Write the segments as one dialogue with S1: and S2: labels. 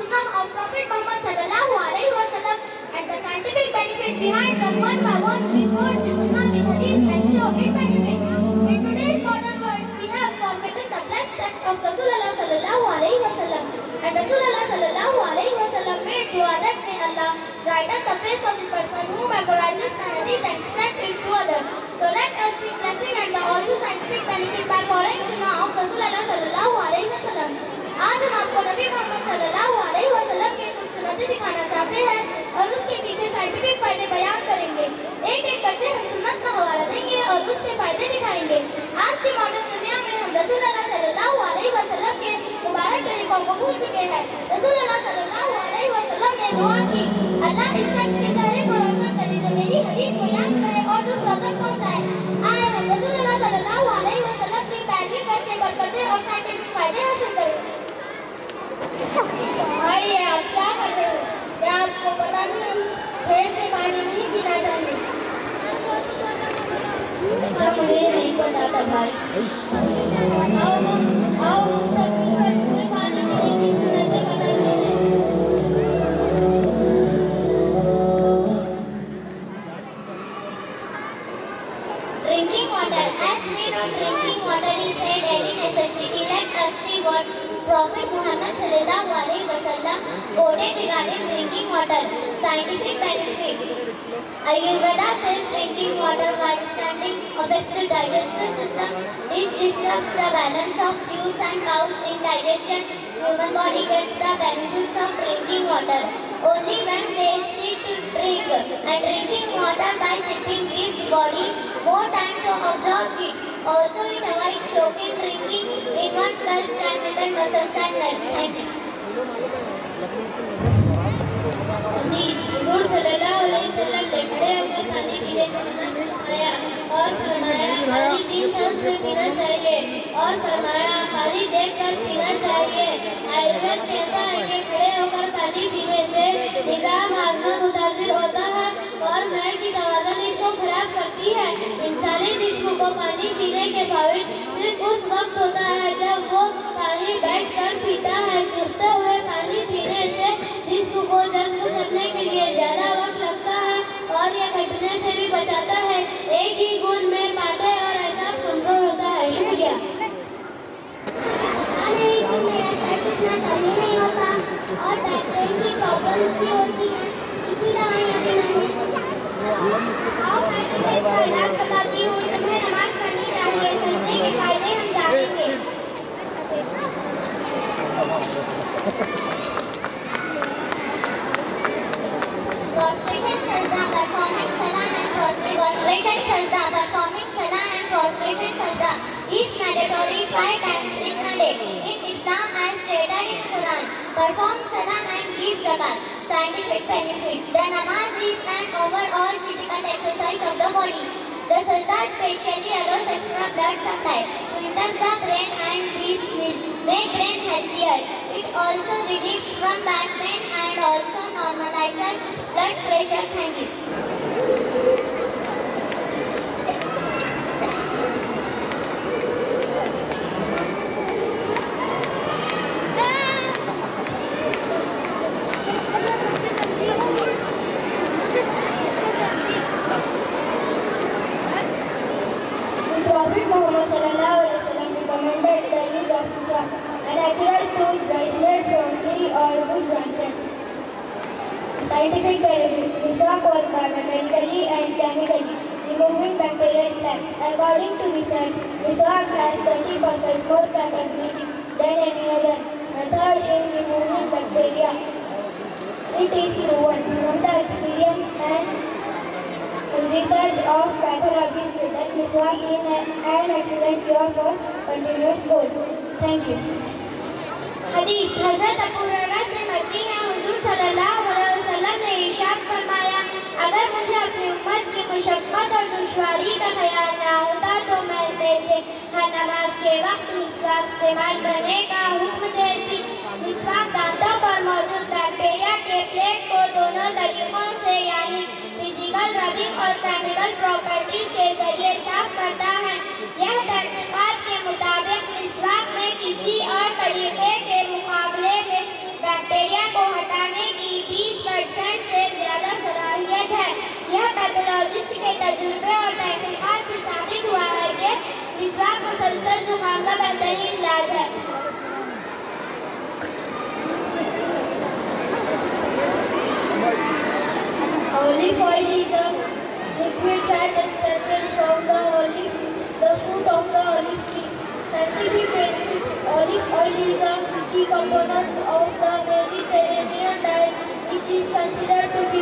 S1: Sunnah of Prophet Muhammad sallallahu alaihi wasallam and the scientific benefit behind them one by one. We quote the Sunnah with hadith and show it benefit. In today's modern world, we have forgotten the blessed act of Rasulullah sallallahu alaihi wasallam, and Rasulullah sallallahu alaihi wasallam made dua that may Allah brighten the face of the person who memorizes the hadith and spread it to others. So let us seek blessing and the also scientific benefit by following Sunnah of Rasulullah sallallahu alaihi wasallam. आज हम आपको नबी मोहम्मद सल्लल्लाहु अलैहि वसल्लम के कुछ सुन्नतें दिखाना चाहते हैं और उसके पीछे साइंटिफिक फायदे बयान करेंगे। एक एक करके हम सुन्नत का हवाला देंगे और उसके फायदे दिखाएंगे। आज की मॉडर्न दुनिया में हम रसूलुल्लाह सल्लल्लाहु अलैहि वसल्लम के मुबारक तरीकों को भूल चुके हैं। रसूलुल्लाह सल्लल्लाहु अलैहि वसल्लम ने दुआ की, अल्लाह इस शख्स के चेहरे को रोशन करे जो मेरी हदीस को याद करे और दूसरों तक पहुंचाए। आए हम रसूलुल्लाह सल्लल्लाहु अलैहि वसल्लम की पैरवी करके बरकतें और साइंटिफिक फायदे हासिल करें। भाई आप क्या कर रहे हो? क्या आपको पता नहीं हम खेत के पानी नहीं पीना चाहिए? अच्छा मुझे नहीं पता था भाई। आओ हम सब मिलकर तुम्हें पानी पीने की सुन्नतें बताते हैं। Drinking water. As we know, drinking water is a daily necessity. Let us see what Prophet Muhammad sallallahu alaihi wasallam quoted regarding drinking water. Scientific benefit. Ayurveda says drinking water while standing affects the digestive system. This disturbs the balance of fluids and causes indigestion. Human body gets the benefits of drinking water only when they sit to drink. And drinking water by sipping gives body more time to absorb it. Also, it avoids choking. Drinking in one gulp can weaken muscles and nerves. Thank you. जी हुजूर सल्लल्लाहु अलैहि वसल्लम ने खड़े होकर पानी पीने से मना फरमाया और फरमाया खाली 3 सांस में पीना चाहिए और फरमाया खाली देखकर पीना चाहिए। आयुर्वेद कहता है कि खड़े होकर पानी पीने से निजाम हाजमा मुतासिर होता है और मैल की तवाज़ुन इसको खराब करती है। इंसानी जिस्म को पानी पीने के फायदे सिर्फ उस वक्त होता है जब वो पानी बैठकर पीता है। चूसते हुए पानी पीने से जिस्म को जज्ब करने के लिए ज्यादा वक्त लगता है और यह घटने से भी बचाता है। एक ही गुण में पाटे और ऐसा कमजोर होता है। शुक्रिया। मेरा सर इतना कम ही नहीं होता और बैक पेन की प्रॉब्लम्स भी होती हैं। इसी दवाइयाँ भी मैंने आओ मैं तुम्हें इसका इलाज बताती हूँ। तुम्हें नमाज पढ़नी चाहिए। सजदे के फायदे हम जानेंगे। Prostration sajda, performing salah and prostration sajda, performing salah and prostration sajda is mandatory 5 times in a day. In Islam, as stated in Quran, perform salah and give zakat. Scientific benefit. The namaz is an overall physical exercise of the body. The sajda specially allows extra blood supply to enter the brain and this will make brain healthier. It also relieves from back pain and also normalizes blood pressure. Thank you. Prophet Muhammad sallallahu alaihi wasallam recommended the use of miswak, a natural toothbrush made from tree or bush branches. Scientific benefit. Miswak works mechanically and chemically, removing bacterial plaque. According to research, miswak has 20% more capability than any other method in removing bacteria. It is proven from the experience and research of pathologists that miswak is an excellent cure for continuous cold. Thank you. हदीस हज़रत अबू हुरैरा से मरवी है। हुजूर सल्लल्लाहु अलैहि वसल्लम ने इरशाद फरमाया, अगर मुझे अपनी उम्मत की मुशक्क़त और दुश्वारी का ख्याल ना होता तो मैं इनमें से हर नमाज के वक्त मिसवाक इस्तेमाल करने का हुक्म देती। मिसवाक दांतों पर मौजूद बैक्टीरिया के प्लेग को दोनों तरीकों से यानी फिजिकल रबिंग और केमिकल प्रॉपर्टीज के जरिए साफ करता है। यह तहकीकात के मुताबिक मिसवाक में किसी और तरीके के मुकाबले में बैक्टीरिया को तजुर्बे और तहकीकात से साबित हुआ है कि मिसवाक मुसलसल जुकाम का बेहतरीन इलाज है। Olive oil is a liquid fat extracted from the olives, the fruit of the olive tree. Scientific benefits: olive oil is a key component of the Mediterranean diet, which is considered to be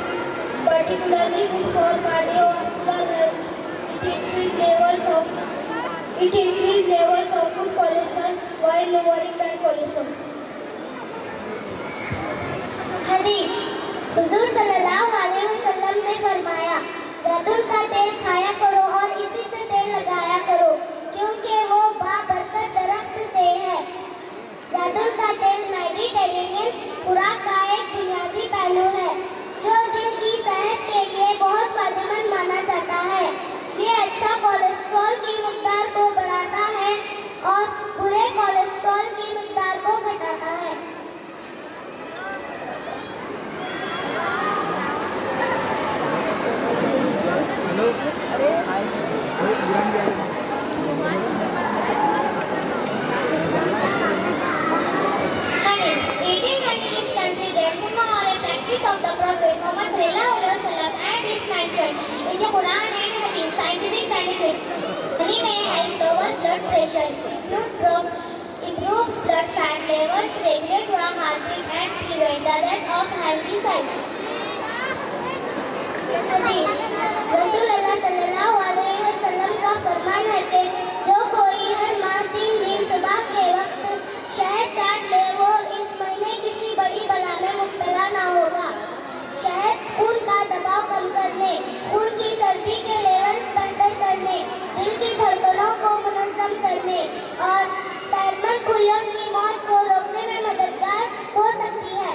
S1: particularly good for cardiovascular health. It increases levels of good cholesterol while lowering bad cholesterol. हदीस: हुजूर सल्लल्लाहु अलैहि वसल्लम ने फरमाया, जैतून का तेल खाया करो और इसी से तेल लगाया करो, क्योंकि वो बाबरकत दरख्त से है। जैतून का तेल मेडिटेरेनियन खुराक का एक बुनियादी पहलू है जो दिल की सेहत के लिए बहुत फायदेमंद माना जाता है। ये अच्छा कोलेस्ट्रॉल की मिक़दार को बढ़ाता है और बुरे कोलेस्ट्रॉल की मिक़दार को घटाता है। Eating honey is considered sunnah or a practice of the Prophet Muhammad sallallahu alaihi wasallam and is mentioned in the Quran and Hadith. Scientific benefits: honey may help lower blood pressure, improve blood fat levels, regulate your heartbeat and prevent the death of healthy cells. Hadith: रसूलुल्लाह सल्लल्लाहु अलैहि वसल्लम का फरमान है कि जो कोई हर माह 3 दिन सुबह के वक्त शहद चाट ले वो इस महीने किसी बड़ी बला में मुब्तला ना होगा। शहद खून का दबाव कम करने, खून की चर्बी के लेवल्स बेहतर करने, दिल की धड़कनों को मुनज़्ज़म करने और सेहतमंद खुलियों की मौत को रोकने में मददगार हो सकती है।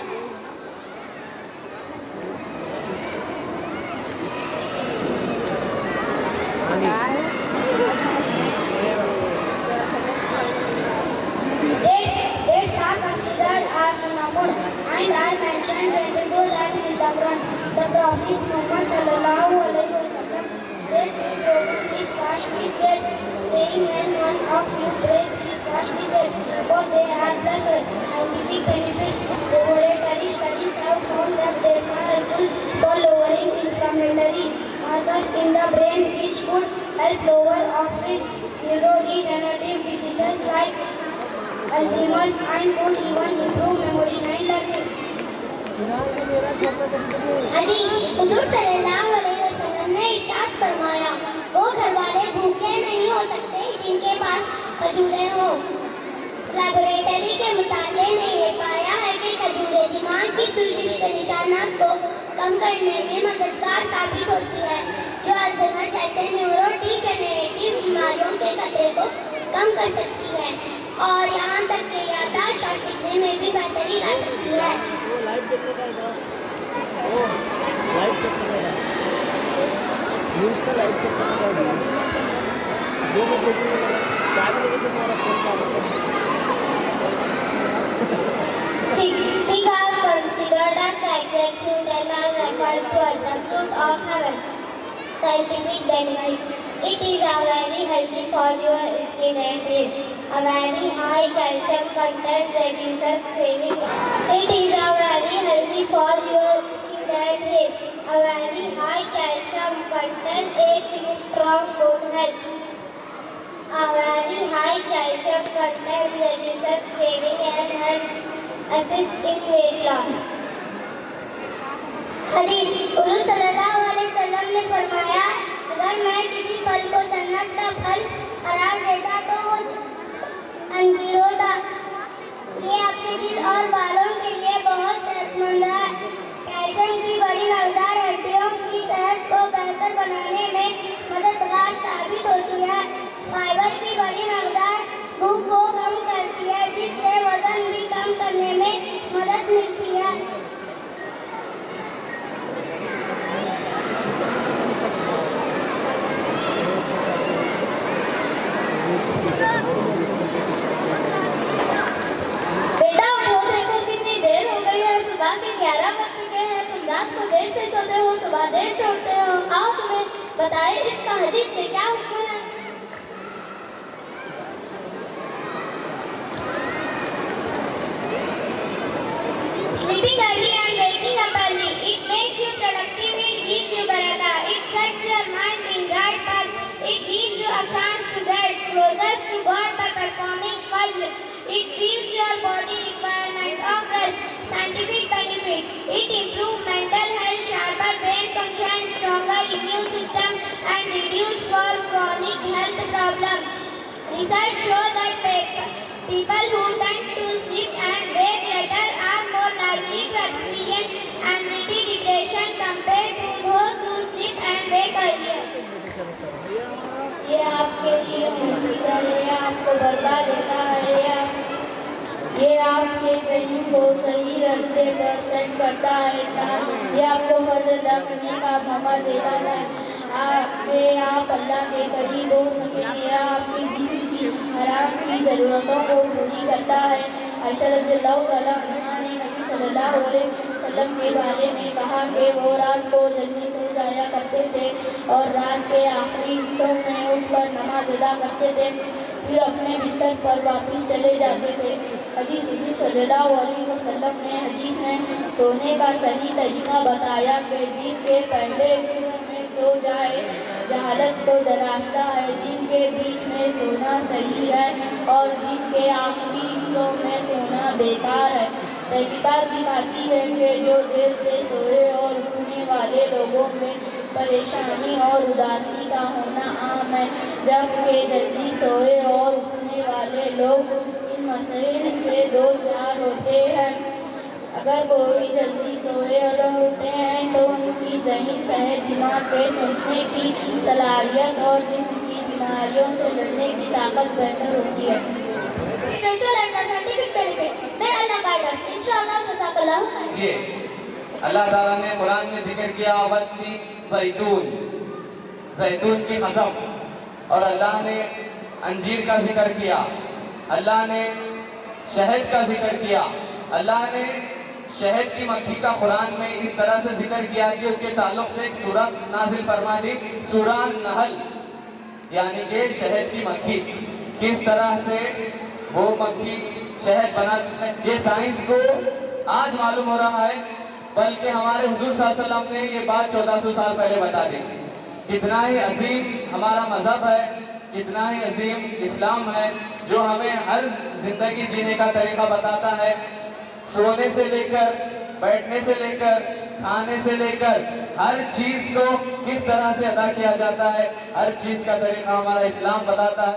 S1: Dates are considered as sunnah food and are mentioned 24 times in the Quran. The Prophet Muhammad sallallahu alaihi wasallam said, "Broken this fast with dates," saying, "When one of you break this fast with dates, for they are blessed." Scientific benefits: laboratory studies have found that dates are helpful for lowering inflammatory markers in the brain, which could help lower off-risk neurodegenerative diseases like Alzheimer's and could even improve memory and learning. हदीस: हुजूर सल्लल्लाहु अलैहि वसल्लम ने इरशाद फरमाया, वो घरवाले भूखे नहीं हो सकते जिनके पास खजूरें हो। लेबोरेटरी के मुताले ने ये पाया है कि खजूरें दिमाग की सोजिश के निशानात को कम करने में मददगार साबित होती है, जो अल्जाइमर जैसे न्यूरोडीजेनरेटिव बीमारियों के खतरे को कम कर सकती है और यहाँ तक कि याददाश्त और सीखने में भी बेहतरी ला सकती है। Fig are considered as sacred fruit and are referred to as the fruit of heaven. Scientific benefit: it is a very healthy for your skin and hair. A very high calcium content reduces craving. It is a very healthy for your skin and hair. A very high calcium content aids in strong bone health. A very high calcium content reduces craving and helps assist in weight loss. हदीस: हुजूर सल्लल्लाहु अलैहि वसल्लम ने फरमाया, अगर मैं किसी फल को जन्नत का फल करार देता तो वो अंजीरों था। ये आपके दिल और बालों के लिए बहुत सेहतमंद है। कैल्शियम की बड़ी मकदार हड्डियों की सेहत को बेहतर बनाने में मददगार साबित होती है। फाइबर की बड़ी मकदार भूख को कम करती है, जिससे वजन भी कम करने में मदद मिलती है। रात को देर से सोते हो, सुबह देर से उठते हो, आओ तुम्हें बताए इसका हदीस से क्या हुक्म है? Sleeping early and waking up early, it makes you productive, it gives you barakah, it sets your mind in right path, it gives you a chance to get closer to God by performing fajr, it fills your body requirement of rest, scientific benefit, it improves mental health, sharper brain function, stronger immune system and reduce for chronic health problems. Research shows that people who tend to sleep and wake later are more likely to experience anxiety, depression compared to those who sleep and wake earlier.
S2: ये आपके लिए मुफीद है, ये आपको बता देता है, ये आपके ज़हन को सही रास्ते पर सेट करता है, ये आपको फजल अदा करने का मौका देता है, आप अल्लाह के करीब हो सके, यह आपकी जिस्म की हराम की ज़रूरतों को पूरी करता है। आयशा रज़ियल्लाहु तआला अन्हा ने नबी सल्लल्लाहु अलैहि वसल्लम के बारे में कहा कि वो रात को जल्दी सो जाया करते थे और रात के आखिरी हिस्सों में उठकर नमाज अदा करते थे, फिर अपने बिस्तर पर वापस चले जाते थे। हदीस हुज़ूर सल्लल्लाहु अलैहि वसल्लम ने हदीस में सोने का सही तरीका बताया कि दिन के पहले हिस्से में सो जाए, जहालत को दराजता है, दिन के बीच में सोना सही है और दिन के आखिरी हिस्सों में सोना बेकार है। तहकीकात दिखाती है कि जो देर से सोए और उठने वाले लोगों में परेशानी और उदासी का होना आम है, जबकि जल्दी सोए और उठने वाले लोग इन मसाइल से दो चार होते हैं। अगर कोई जल्दी सोए और उठते हैं तो उनकी ज़हनी सेहत, दिमाग के सोचने की सलाहियत और जिस्म की बीमारियों से लड़ने की ताकत बेहतर होती है।
S1: Spiritual and scientific benefit. May Allah guide us. Inshallah, jazakallahu khair.
S3: जी, अल्लाह ताला ने कुरान में जिक्र किया वत्ती ज़ैतून, ज़ैतून की कसम, और अल्लाह ने अंजीर का जिक्र किया, अल्लाह ने शहद का जिक्र किया, अल्लाह ने शहद की मक्खी का कुरान में इस तरह से जिक्र किया कि उसके ताल्लुक से एक सूरत नाजिल फरमा दी, सूरह नहल, यानी कि शहद की मक्खी किस तरह से वो मक्खी शहद बना, ये साइंस को आज मालूम हो रहा है, बल्कि हमारे हुजूर सल्लल्लाहु अलैहि वसल्लम ने ये बात 1400 साल पहले बता दी। कितना ही अजीम हमारा मजहब है, कितना ही अजीम इस्लाम है, जो हमें हर जिंदगी जीने का तरीका बताता है, सोने से लेकर, बैठने से लेकर, खाने से लेकर हर चीज को किस तरह से अदा किया जाता है, हर चीज का तरीका हमारा इस्लाम बताता है।